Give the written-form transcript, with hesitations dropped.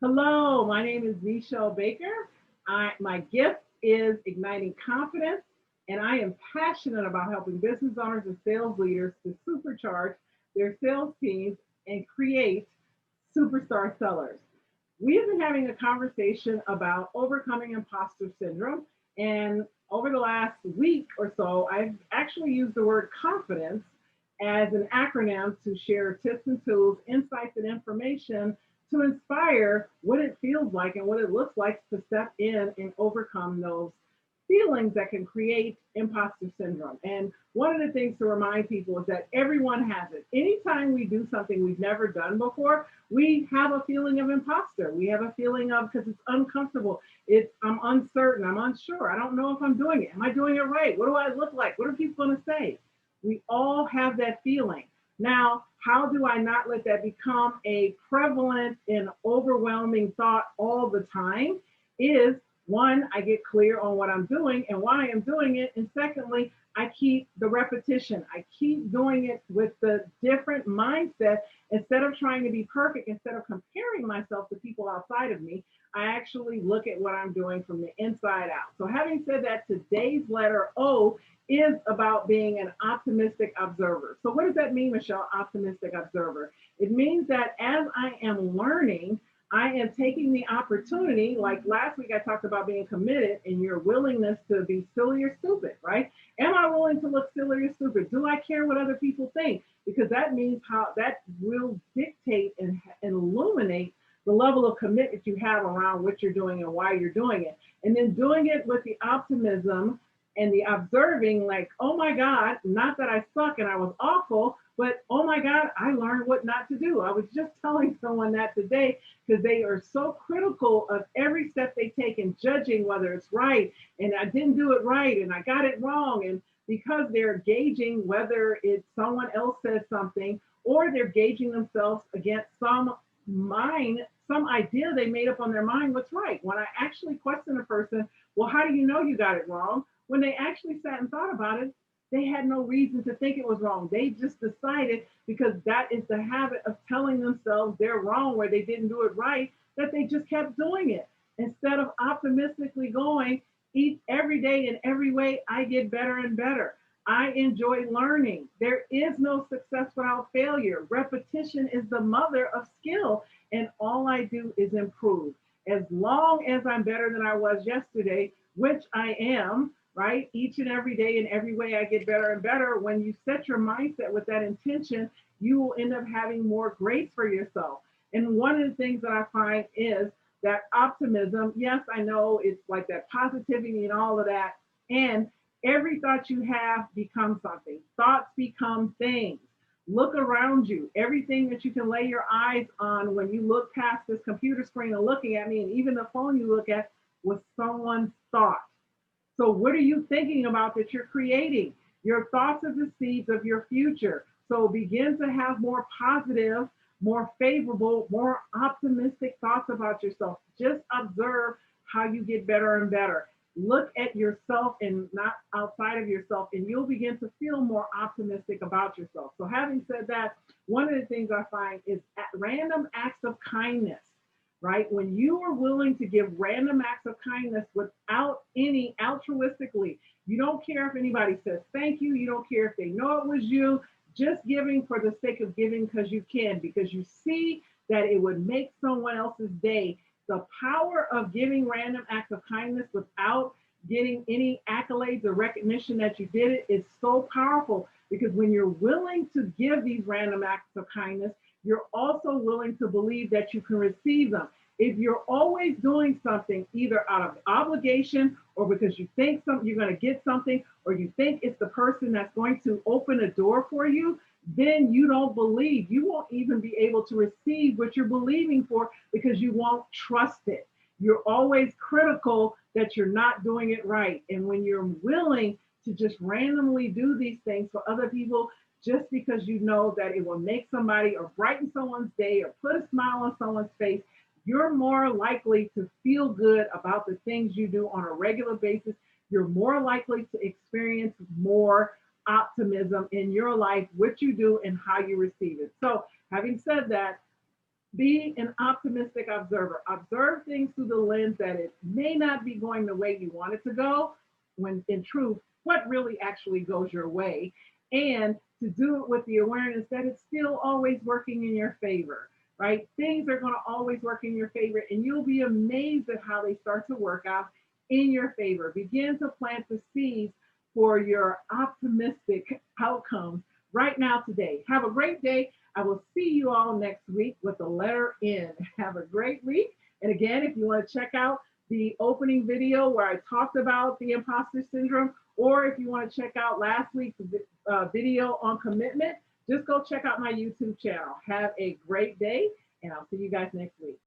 Hello, my name is Meshell Baker. My gift is igniting confidence, and I am passionate about helping business owners and sales leaders to supercharge their sales teams and create superstar sellers. We have been having a conversation about overcoming imposter syndrome, and over the last week or so, I've actually used the word confidence as an acronym to share tips and tools, insights, and information to inspire what it feels like and what it looks like to step in and overcome those feelings that can create imposter syndrome. And one of the things to remind people is that everyone has it. Anytime we do something we've never done before, we have a feeling of imposter. We have a feeling of because it's uncomfortable. I'm uncertain. I'm unsure. I don't know if I'm doing it. Am I doing it right? What do I look like? What are people going to say? We all have that feeling. Now, how do I not let that become a prevalent and overwhelming thought all the time? Is one, I get clear on what I'm doing and why I'm doing it. And secondly, I keep the repetition. I keep doing it with the different mindset instead of trying to be perfect, instead of comparing myself to people outside of me. I actually look at what I'm doing from the inside out. So, having said that, today's letter O is about being an optimistic observer. So, what does that mean, Meshell? Optimistic observer. It means that as I am learning, I am taking the opportunity, like last week I talked about being committed and your willingness to be silly or stupid, right? Am I willing to look silly or stupid? Do I care what other people think? Because that means how that will dictate and illuminate the level of commitment you have around what you're doing and why you're doing it. And then doing it with the optimism and the observing, like, oh my God, not that I suck and I was awful, but oh my God, I learned what not to do. I was just telling someone that today because they are so critical of every step they take and judging whether it's right and I didn't do it right and I got it wrong. And because they're gauging whether it's someone else says something or they're gauging themselves against some idea they made up on their mind what's right. When I actually question a person, well, how do you know you got it wrong? When they actually sat and thought about it, they had no reason to think it was wrong. They just decided because that is the habit of telling themselves they're wrong where they didn't do it right, that they just kept doing it instead of optimistically going each every day in every way. I get better and better. I enjoy learning. There is no success without failure. Repetition is the mother of skill, and all I do is improve. As long as I'm better than I was yesterday, which I am, right? Each and every day, in every way, I get better and better. When you set your mindset with that intention, you will end up having more grace for yourself. And one of the things that I find is that optimism, yes, I know it's like that positivity and all of that. And every thought you have becomes something. Thoughts become things. Look around you. Everything that you can lay your eyes on when you look past this computer screen and looking at me, and even the phone you look at, was someone's thought. So, what are you thinking about that you're creating? Your thoughts are the seeds of your future. So, begin to have more positive, more favorable, more optimistic thoughts about yourself. Just observe how you get better and better. Look at yourself and not outside of yourself, and you'll begin to feel more optimistic about yourself. So, having said that, one of the things I find is random acts of kindness, right? When you are willing to give random acts of kindness without any altruistically, you don't care if anybody says thank you, you don't care if they know it was you, just giving for the sake of giving because you can, because you see that it would make someone else's day. The power of giving random acts of kindness without getting any accolades or recognition that you did it is so powerful because when you're willing to give these random acts of kindness, you're also willing to believe that you can receive them. If you're always doing something either out of obligation or because you think you're going to get something or you think it's the person that's going to open a door for you, then you don't believe. You won't even be able to receive what you're believing for because you won't trust it. You're always critical that you're not doing it right. And when you're willing to just randomly do these things for other people, just because you know that it will make somebody or brighten someone's day or put a smile on someone's face, you're more likely to feel good about the things you do on a regular basis. You're more likely to experience more optimism in your life, what you do and how you receive it. So, having said that, Be an optimistic observer. Observe things through the lens that it may not be going the way you want it to go, when in truth, what really actually goes your way. And to do it with the awareness that it's still always working in your favor, right? Things are going to always work in your favor, and you'll be amazed at how they start to work out in your favor. Begin to plant the seeds for your optimistic outcomes right now today. Have a great day. I will see you all next week with the letter N. Have a great week. And again, if you want to check out the opening video where I talked about the imposter syndrome, or if you want to check out last week's video on commitment, just go check out my YouTube channel. Have a great day, and I'll see you guys next week.